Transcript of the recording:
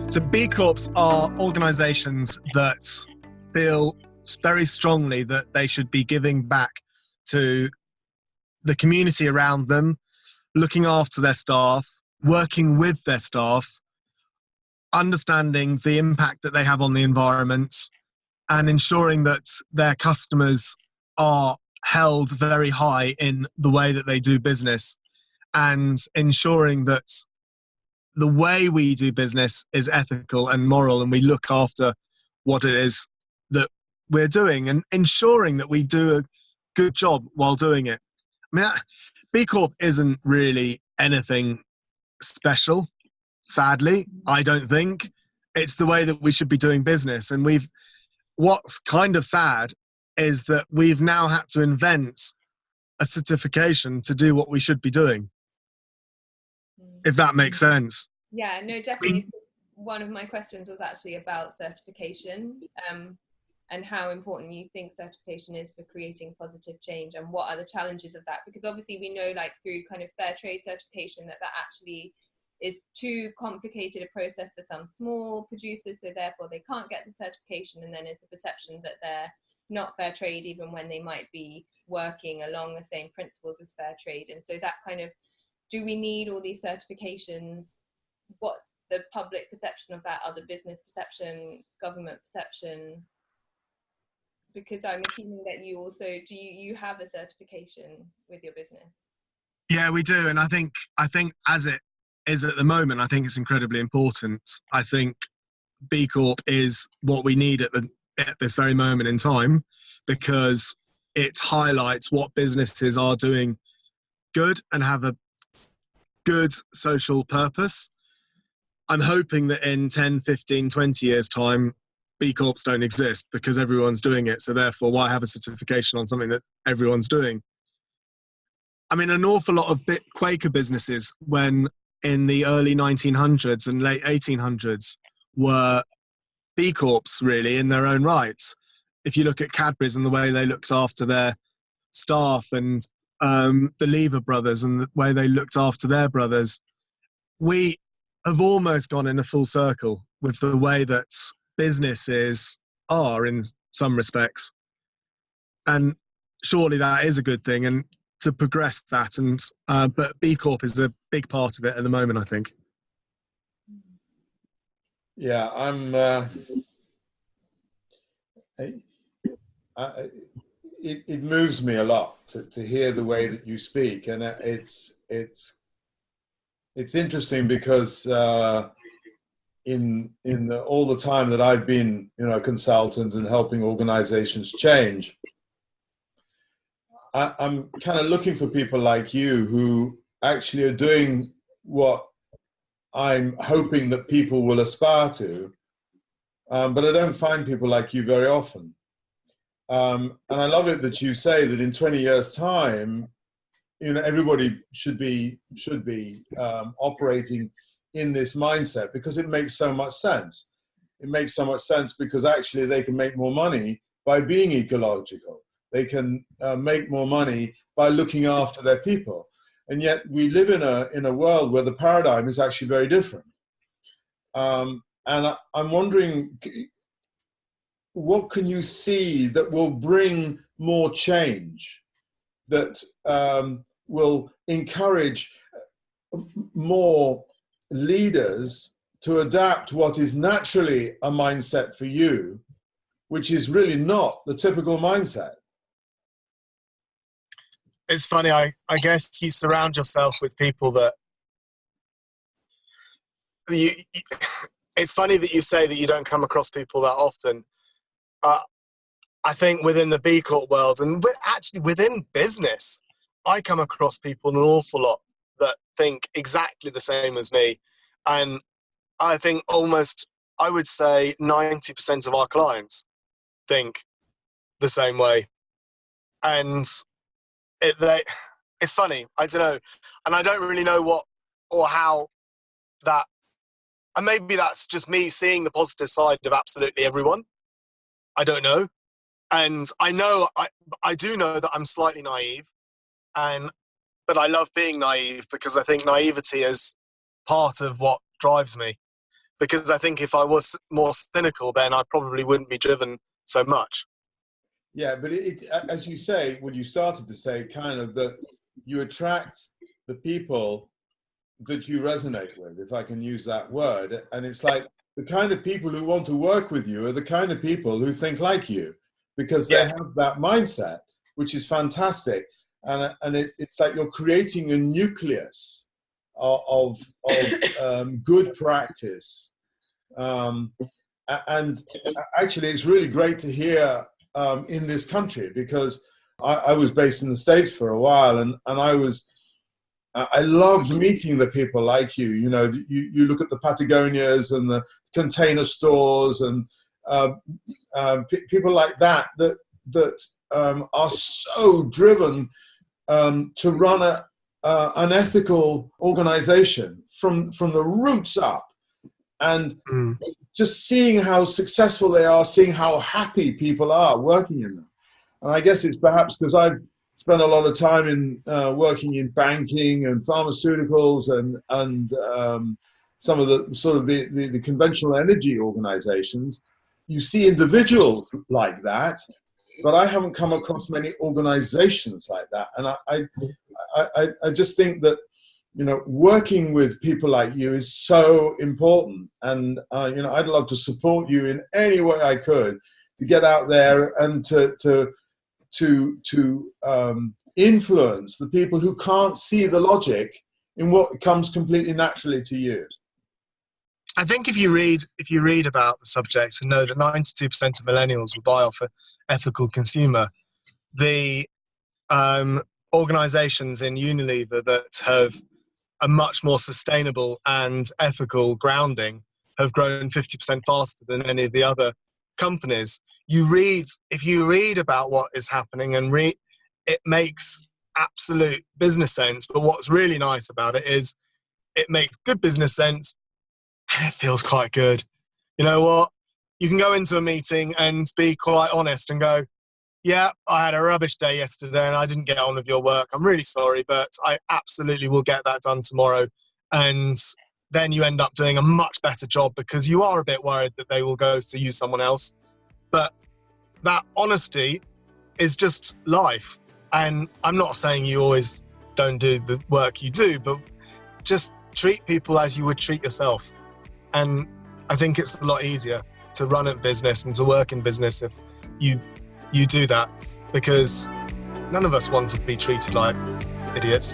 So B Corps are organisations that feel very strongly that they should be giving back to the community around them, looking after their staff, working with their staff, understanding the impact that they have on the environment, and ensuring that their customers are held very high in the way that they do business, and ensuring that the way we do business is ethical and moral, and we look after what it is that we're doing, and ensuring that we do a good job while doing it. I mean, B Corp isn't really anything special, sadly. I don't think. It's the way that we should be doing business. And what's kind of sad is that we've now had to invent a certification to do what we should be doing, if that makes sense. Yeah, no, definitely. One of my questions was actually about certification, and how important you think certification is for creating positive change, and what are the challenges of that? Because obviously we know, like, through kind of fair trade certification, that actually is too complicated a process for some small producers, so therefore they can't get the certification, and then it's the perception that they're not fair trade even when they might be working along the same principles as fair trade. And so that kind of, do we need all these certifications? What's the public perception of that? Other business perception, government perception? Because I'm assuming that you also, you have a certification with your business? Yeah, we do. And I think as it is at the moment, I think it's incredibly important. I think B Corp is what we need at this very moment in time, because it highlights what businesses are doing good and have a good social purpose. I'm hoping that in 10, 15, 20 years' time, B Corps don't exist because everyone's doing it. So therefore, why have a certification on something that everyone's doing? I mean, an awful lot of Quaker businesses, when in the early 1900s and late 1800s, were B Corps, really, in their own rights. If you look at Cadbury's and the way they looked after their staff, and the Lever brothers and the way they looked after their brothers, we have almost gone in a full circle with the way that businesses are in some respects. And surely that is a good thing, and to progress that. And but B Corp is a big part of it at the moment, I think. Yeah, it moves me a lot to hear the way that you speak, and it's interesting because in all the time that I've been, a consultant and helping organizations change, I'm kind of looking for people like you who actually are doing what I'm hoping that people will aspire to, but I don't find people like you very often. And I love it that you say that in 20 years' time, everybody should be operating in this mindset, because it makes so much sense. It makes so much sense because actually they can make more money by being ecological. They can make more money by looking after their people. And yet we live in a world where the paradigm is actually very different. And I'm wondering, what can you see that will bring more change, that will encourage more leaders to adapt what is naturally a mindset for you, which is really not the typical mindset? It's funny, I guess you surround yourself with people that it's funny that you say that you don't come across people that often. I think within the B Corp world, and actually within business, I come across people an awful lot that think exactly the same as me. And I think I would say 90% of our clients think the same way. And it's funny, I don't know. And I don't really know what or how that, and maybe that's just me seeing the positive side of absolutely everyone. I don't know. And I do know that I'm slightly naive, but I love being naive, because I think naivety is part of what drives me. because I think if I was more cynical, then I probably wouldn't be driven so much. Yeah, but as you say, when you started to say kind of that you attract the people that you resonate with, if I can use that word. And it's like the kind of people who want to work with you are the kind of people who think like you, because they have that mindset, which is fantastic. And it's like you're creating a nucleus of good practice. And actually, it's really great to hear in this country, because I was based in the States for a while, and I loved meeting the people like you. You know, you look at the Patagonias and the container stores and people like that are so driven to run an ethical organization from the roots up, and just seeing how successful they are, seeing how happy people are working in them. And I guess it's perhaps because I've spent a lot of time in working in banking and pharmaceuticals and some of the sort of the conventional energy organizations. You see individuals like that, but I haven't come across many organizations like that. And I just think that, you know, working with people like you is so important. And, you know, I'd love to support you in any way I could to get out there and to influence the people who can't see the logic in what comes completely naturally to you. I think if you read about the subject and know that 92% of millennials will buy off an ethical consumer, the organisations in Unilever that have a much more sustainable and ethical grounding have grown 50% faster than any of the other companies. If you read about what is happening and it makes absolute business sense. But what's really nice about it is it makes good business sense and it feels quite good. You know what? You can go into a meeting and be quite honest and go, yeah, I had a rubbish day yesterday and I didn't get on with your work. I'm really sorry, but I absolutely will get that done tomorrow. And then you end up doing a much better job because you are a bit worried that they will go to use someone else. But that honesty is just life. And I'm not saying you always don't do the work you do, but just treat people as you would treat yourself. And I think it's a lot easier to run a business and to work in business if you do that, because none of us want to be treated like idiots.